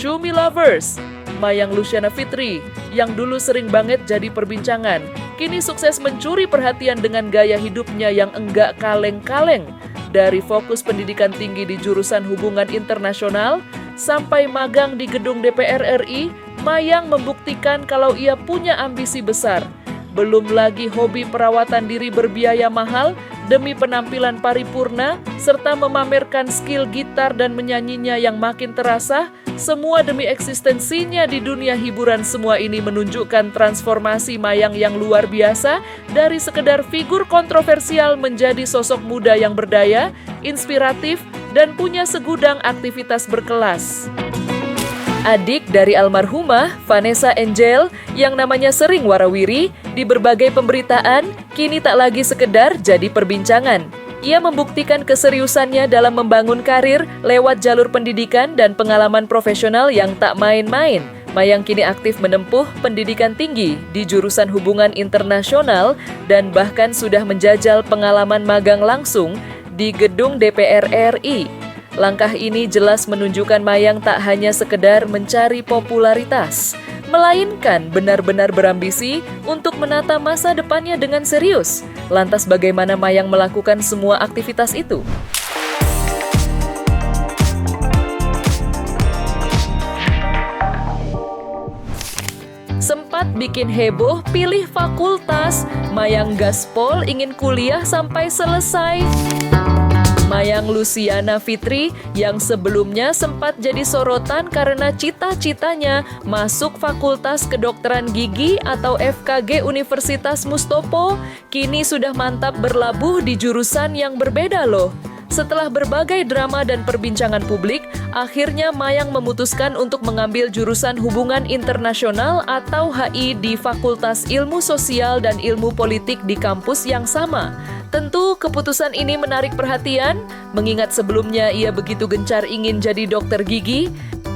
Cumi Lovers, Mayang Luciana Fitri, yang dulu sering banget jadi perbincangan, kini sukses mencuri perhatian dengan gaya hidupnya yang enggak kaleng-kaleng. Dari fokus pendidikan tinggi di jurusan hubungan internasional, sampai magang di gedung DPR RI, Mayang membuktikan kalau ia punya ambisi besar. Belum lagi hobi perawatan diri berbiaya mahal demi penampilan paripurna, serta memamerkan skill gitar dan menyanyinya yang makin terasa, semua demi eksistensinya di dunia hiburan. Semua ini menunjukkan transformasi Mayang yang luar biasa dari sekedar figur kontroversial menjadi sosok muda yang berdaya, inspiratif, dan punya segudang aktivitas berkelas. Adik dari almarhumah, Vanessa Angel, yang namanya sering warawiri di berbagai pemberitaan, kini tak lagi sekedar jadi perbincangan. Ia membuktikan keseriusannya dalam membangun karir lewat jalur pendidikan dan pengalaman profesional yang tak main-main. Mayang kini aktif menempuh pendidikan tinggi di jurusan hubungan internasional dan bahkan sudah menjajal pengalaman magang langsung di gedung DPR RI. Langkah ini jelas menunjukkan Mayang tak hanya sekedar mencari popularitas, melainkan benar-benar berambisi untuk menata masa depannya dengan serius. Lantas bagaimana Mayang melakukan semua aktivitas itu? Sempat bikin heboh pilih fakultas, Mayang gaspol ingin kuliah sampai selesai. Mayang Luciana Fitri yang sebelumnya sempat jadi sorotan karena cita-citanya masuk Fakultas Kedokteran Gigi atau FKG Universitas Mustopo, kini sudah mantap berlabuh di jurusan yang berbeda loh. Setelah berbagai drama dan perbincangan publik, akhirnya Mayang memutuskan untuk mengambil jurusan Hubungan Internasional atau HI di Fakultas Ilmu Sosial dan Ilmu Politik di kampus yang sama. Tentu keputusan ini menarik perhatian, mengingat sebelumnya ia begitu gencar ingin jadi dokter gigi.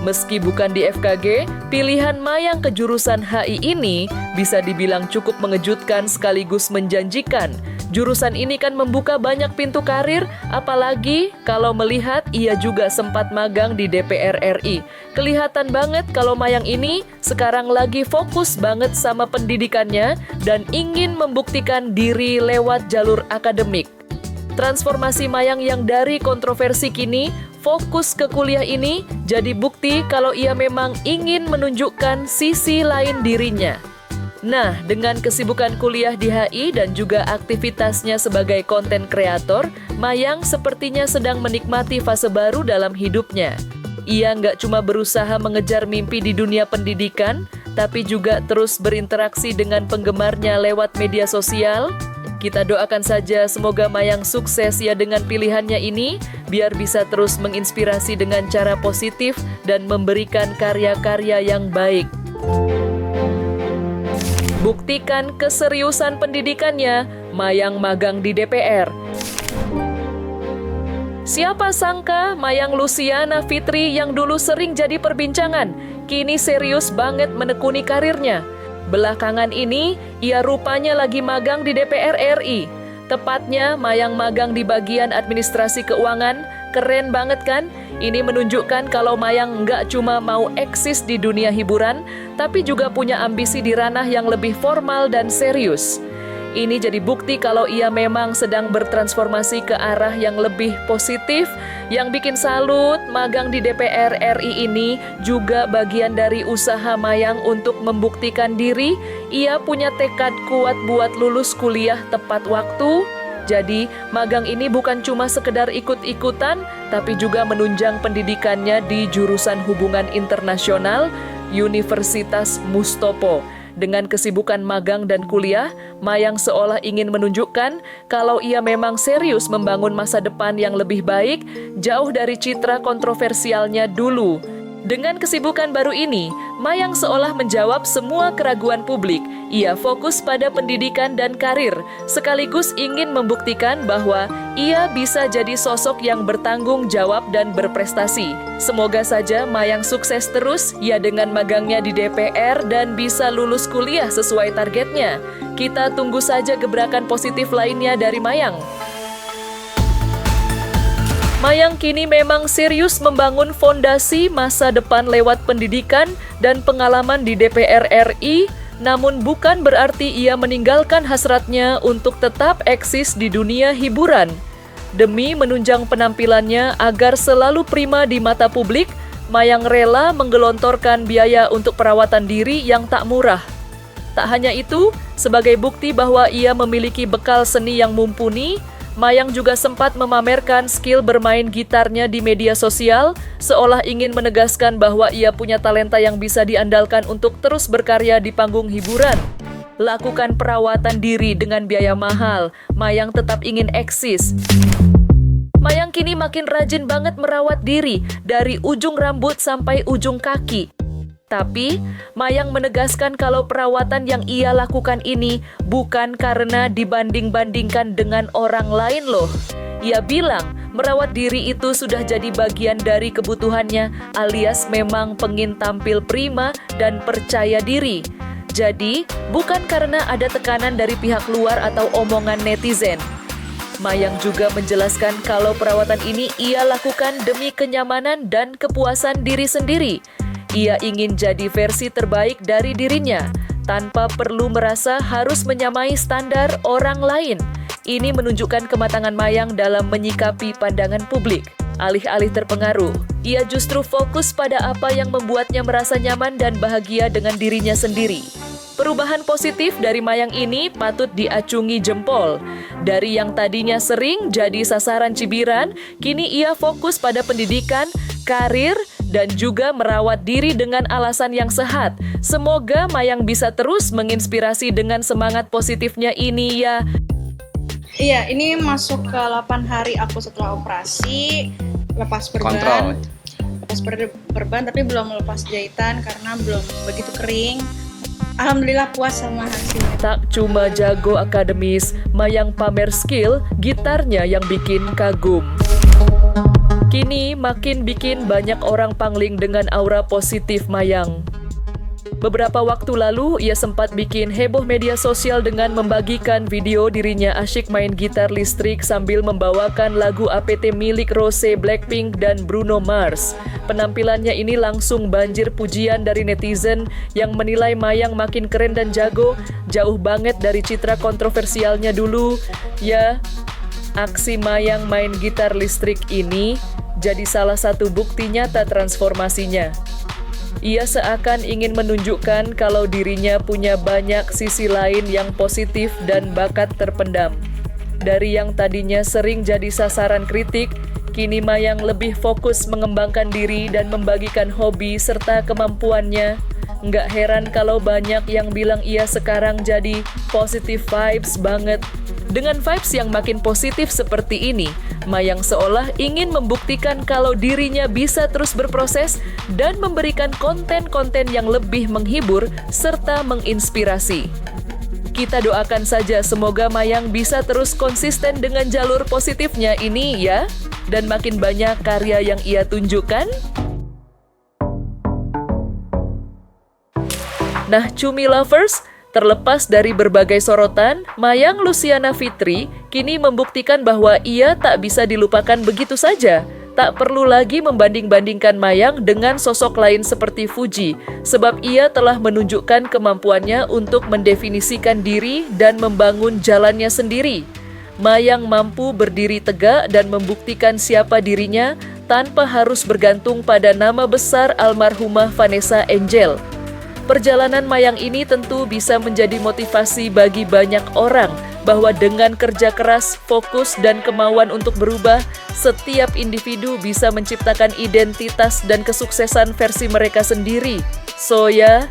Meski bukan di FKG, pilihan Mayang ke jurusan HI ini bisa dibilang cukup mengejutkan sekaligus menjanjikan. Jurusan ini kan membuka banyak pintu karir, apalagi kalau melihat ia juga sempat magang di DPR RI. Kelihatan banget kalau Mayang ini sekarang lagi fokus banget sama pendidikannya dan ingin membuktikan diri lewat jalur akademik. Transformasi Mayang yang dari kontroversi kini fokus ke kuliah ini jadi bukti kalau ia memang ingin menunjukkan sisi lain dirinya. Nah, dengan kesibukan kuliah di HI dan juga aktivitasnya sebagai konten kreator, Mayang sepertinya sedang menikmati fase baru dalam hidupnya. Ia nggak cuma berusaha mengejar mimpi di dunia pendidikan, tapi juga terus berinteraksi dengan penggemarnya lewat media sosial. Kita doakan saja semoga Mayang sukses ya dengan pilihannya ini, biar bisa terus menginspirasi dengan cara positif dan memberikan karya-karya yang baik. Buktikan keseriusan pendidikannya, Mayang magang di DPR. Siapa sangka Mayang Luciana Fitri yang dulu sering jadi perbincangan, kini serius banget menekuni karirnya. Belakangan ini, ia rupanya lagi magang di DPR RI. Tepatnya, Mayang magang di bagian administrasi keuangan. Keren banget kan? Ini menunjukkan kalau Mayang nggak cuma mau eksis di dunia hiburan, tapi juga punya ambisi di ranah yang lebih formal dan serius. Ini jadi bukti kalau ia memang sedang bertransformasi ke arah yang lebih positif. Yang bikin salut, magang di DPR RI ini juga bagian dari usaha Mayang untuk membuktikan diri. Ia punya tekad kuat buat lulus kuliah tepat waktu. Jadi, magang ini bukan cuma sekedar ikut-ikutan, tapi juga menunjang pendidikannya di jurusan hubungan internasional Universitas Mustopo. Dengan kesibukan magang dan kuliah, Mayang seolah ingin menunjukkan kalau ia memang serius membangun masa depan yang lebih baik, jauh dari citra kontroversialnya dulu. Dengan kesibukan baru ini, Mayang seolah menjawab semua keraguan publik. Ia fokus pada pendidikan dan karir, sekaligus ingin membuktikan bahwa ia bisa jadi sosok yang bertanggung jawab dan berprestasi. Semoga saja Mayang sukses terus ya dengan magangnya di DPR dan bisa lulus kuliah sesuai targetnya. Kita tunggu saja gebrakan positif lainnya dari Mayang. Mayang kini memang serius membangun fondasi masa depan lewat pendidikan dan pengalaman di DPR RI, namun bukan berarti ia meninggalkan hasratnya untuk tetap eksis di dunia hiburan. Demi menunjang penampilannya agar selalu prima di mata publik, Mayang rela menggelontorkan biaya untuk perawatan diri yang tak murah. Tak hanya itu, sebagai bukti bahwa ia memiliki bekal seni yang mumpuni, Mayang juga sempat memamerkan skill bermain gitarnya di media sosial, seolah ingin menegaskan bahwa ia punya talenta yang bisa diandalkan untuk terus berkarya di panggung hiburan. Lakukan perawatan diri dengan biaya mahal, Mayang tetap ingin eksis. Mayang kini makin rajin banget merawat diri, dari ujung rambut sampai ujung kaki. Tapi, Mayang menegaskan kalau perawatan yang ia lakukan ini bukan karena dibanding-bandingkan dengan orang lain loh. Ia bilang, merawat diri itu sudah jadi bagian dari kebutuhannya, alias memang pengin tampil prima dan percaya diri. Jadi, bukan karena ada tekanan dari pihak luar atau omongan netizen. Mayang juga menjelaskan kalau perawatan ini ia lakukan demi kenyamanan dan kepuasan diri sendiri. Ia ingin jadi versi terbaik dari dirinya, tanpa perlu merasa harus menyamai standar orang lain. Ini menunjukkan kematangan Mayang dalam menyikapi pandangan publik. Alih-alih terpengaruh, ia justru fokus pada apa yang membuatnya merasa nyaman dan bahagia dengan dirinya sendiri. Perubahan positif dari Mayang ini patut diacungi jempol. Dari yang tadinya sering jadi sasaran cibiran, kini ia fokus pada pendidikan, karir, dan juga merawat diri dengan alasan yang sehat. Semoga Mayang bisa terus menginspirasi dengan semangat positifnya ini ya. Iya, ini masuk ke 8 hari aku setelah operasi, lepas perban. Kontrol. Lepas perban tapi belum lepas jahitan karena belum begitu kering. Alhamdulillah puas sama hasilnya. Tak cuma jago akademis, Mayang pamer skill gitarnya yang bikin kagum. Kini makin bikin banyak orang pangling dengan aura positif Mayang. Beberapa waktu lalu, ia sempat bikin heboh media sosial dengan membagikan video dirinya asyik main gitar listrik sambil membawakan lagu APT milik Rose, Blackpink, dan Bruno Mars. Penampilannya ini langsung banjir pujian dari netizen yang menilai Mayang makin keren dan jago, jauh banget dari citra kontroversialnya dulu. Ya, aksi Mayang main gitar listrik ini jadi salah satu bukti nyata transformasinya. Ia seakan ingin menunjukkan kalau dirinya punya banyak sisi lain yang positif dan bakat terpendam. Dari yang tadinya sering jadi sasaran kritik, kini Mayang lebih fokus mengembangkan diri dan membagikan hobi serta kemampuannya. Nggak heran kalau banyak yang bilang ia sekarang jadi positive vibes banget. Dengan vibes yang makin positif seperti ini, Mayang seolah ingin membuktikan kalau dirinya bisa terus berproses dan memberikan konten-konten yang lebih menghibur serta menginspirasi. Kita doakan saja semoga Mayang bisa terus konsisten dengan jalur positifnya ini ya, dan makin banyak karya yang ia tunjukkan. Nah, Cumi Lovers, terlepas dari berbagai sorotan, Mayang Luciana Fitri kini membuktikan bahwa ia tak bisa dilupakan begitu saja. Tak perlu lagi membanding-bandingkan Mayang dengan sosok lain seperti Fuji, sebab ia telah menunjukkan kemampuannya untuk mendefinisikan diri dan membangun jalannya sendiri. Mayang mampu berdiri tegak dan membuktikan siapa dirinya tanpa harus bergantung pada nama besar almarhumah Vanessa Angel. Perjalanan Mayang ini tentu bisa menjadi motivasi bagi banyak orang bahwa dengan kerja keras, fokus, dan kemauan untuk berubah, setiap individu bisa menciptakan identitas dan kesuksesan versi mereka sendiri. So ya,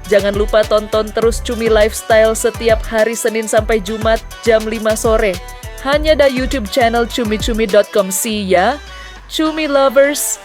jangan lupa tonton terus Cumi Lifestyle setiap hari Senin sampai Jumat jam 5 sore. Hanya di YouTube channel cumicumi.com. See ya, Cumi Lovers!